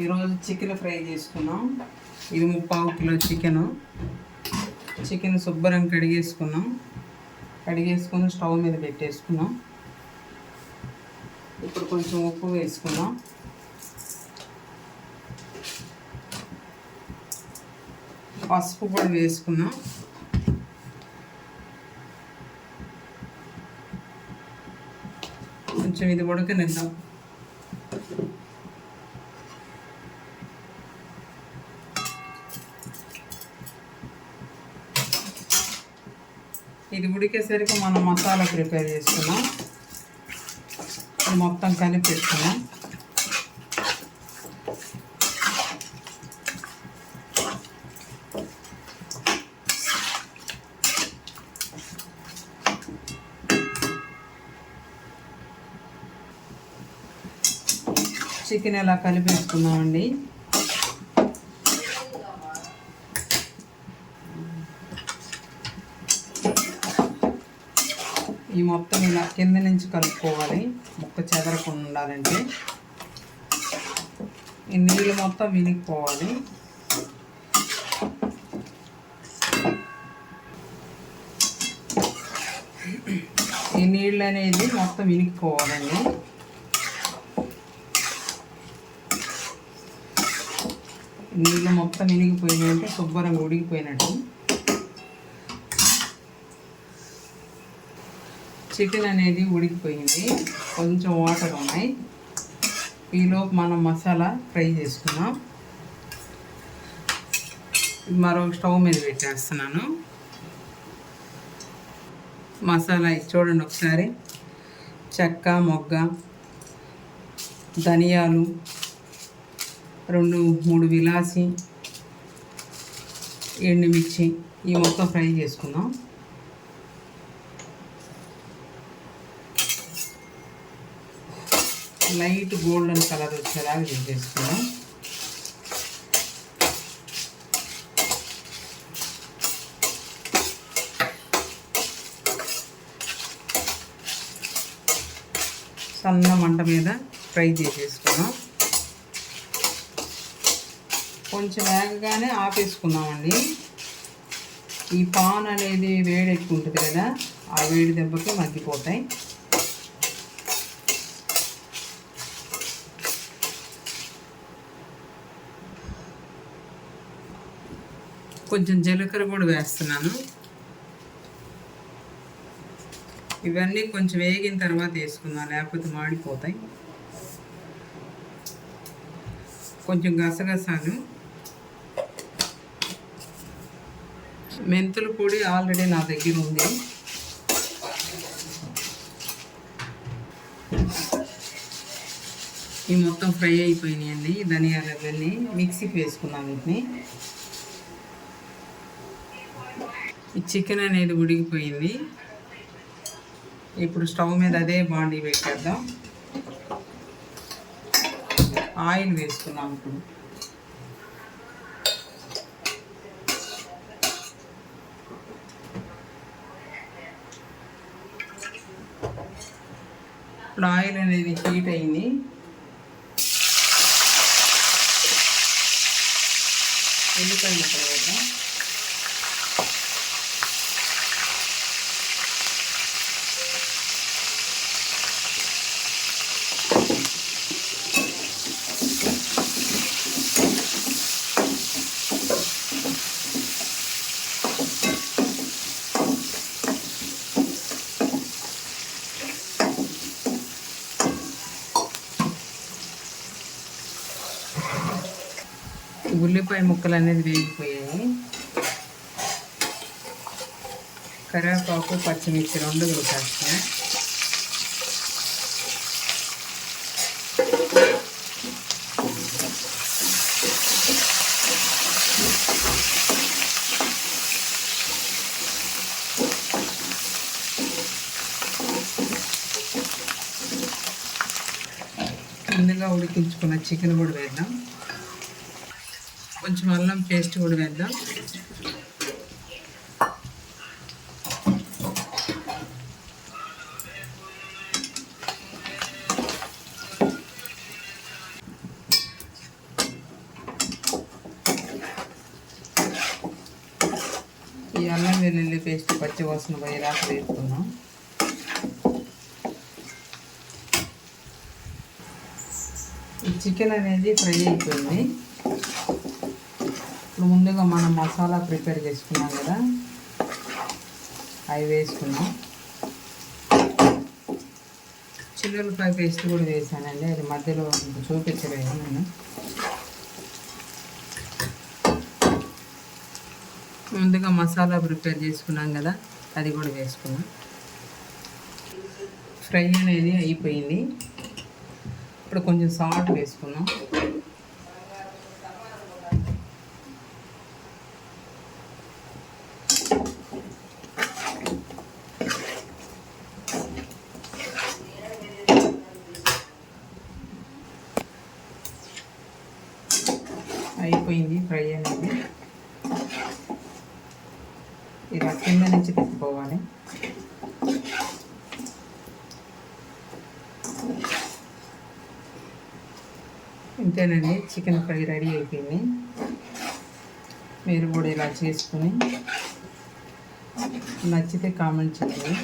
ఈరోజు chicken fry చేసుకున్నాం. ఇది 3/4 కిలో చికెన్ శుభ్రంగా కడిగేసుకొని స్టవ్ మీద పెట్టేసుకున్నాం. ఇప్పుడు కొంచెం ఉప్పు వేసుకున్నాం. పసుపు కూడా వేసుకున్నాం. కొంచెం ఇది ఉడకనిద్దాం. ఇది ఉడికేసరికి మనం మసాలా ప్రిపేర్ చేసుకున్నాం. మొత్తం కలిపి పెట్టుకున్నాం. చికెన్ ఎలా కలిపేసుకున్నామండి. ఈ మొత్తం ఇలా కింద నుంచి కలుపుకోవాలి. ముక్క చెదరకుండా ఉండాలంటే ఈ నీళ్ళు మొత్తం వినిగిపోవాలి. ఈ నీళ్ళు అనేది మొత్తం వినిగిపోవాలండి. నీళ్ళు మొత్తం వినిగిపోయినాయంటే శుభ్రంగా ఉడికిపోయినట్టు. చికెన్ అనేది ఉడికిపోయింది. కొంచెం వాటర్ ఉన్నాయి. ఈలోపు మనం మసాలా ఫ్రై చేసుకున్నాం. మరొక స్టవ్ మీద పెట్టేస్తున్నాను. మసాలా చూడండి ఒకసారి. చెక్క, మొగ్గ, ధనియాలు, 2-3 విలాసి, ఎండుమిర్చి ఈ మొత్తం ఫ్రై చేసుకుందాం. లైట్ గోల్డెన్ కలర్ వచ్చేలాగా చేసుకుందాం. సన్న మంట మీద ఫ్రై చేసేసుకున్నాం. కొంచెం వేగగానే ఆపేసుకున్నామండి. ఈ పాన్ అనేది వేడి ఎక్కువ ఉంటుంది కదా, ఆ వేడి దెబ్బకి మగ్గిపోతాయి. కొంచెం జీలకర్ర కూడా వేస్తున్నాను. ఇవన్నీ కొంచెం వేగిన తర్వాత వేసుకుందాం, లేకపోతే మాడిపోతాయి. కొంచెం గసగసాలు, మెంతుల పొడి ఆల్రెడీ నా దగ్గర ఉంది. ఈ మొత్తం ఫ్రై అయిపోయినాయండి. ధనియాలు అవన్నీ మిక్సీకి వేసుకున్నాను. వీటిని ఈ చికెన్ అనేది ఉడికిపోయింది. ఇప్పుడు స్టవ్ మీద అదే బాండీ పెట్టేద్దాం. ఆయిల్ వేసుకున్నాం. ఇప్పుడు ఆయిల్ అనేది హీట్ అయింది. ఉల్లిపాయ ముక్కలు వేద్దాం. ఉల్లిపాయ ముక్కలు అనేది వేగిపోయాయి. కరివేపాకు, పచ్చిమిర్చి 2 వేసేస్తాను. ముందుగా ఉడికించుకున్న చికెన్ కూడా వేద్దాం. కొంచెం అల్లం పేస్ట్ కూడా వేద్దాం. అల్లం వెల్లుల్లి పేస్ట్ పచ్చి వాసన పోయేదాకా వేసుకున్నాం. ఈ చికెన్ అనేది ఫ్రై అయిపోయింది. ఇప్పుడు ముందుగా మనం మసాలా ప్రిపేర్ చేసుకున్నాం కదా, అవి వేసుకున్నాం. చిల్లుల్లిపాయ పేస్ట్ కూడా వేసానండి, అది మధ్యలో చూపించలేదు నేను. ముందుగా మసాలా ప్రిపేర్ చేసుకున్నాం కదా, అది కూడా వేసుకున్నాం. ఫ్రై అనేది అయిపోయింది. ఇప్పుడు కొంచెం సాల్ట్ వేసుకున్నాం. అయిపోయింది ఫ్రై అనేది. ఇలా కింద నుంచి తిప్పుకోవాలి. ఇంతేనండి, చికెన్ ఫ్రై రెడీ అయిపోయింది. మీరు కూడా ఇలా చేసుకుని నచ్చితే కామెంట్ చేయండి.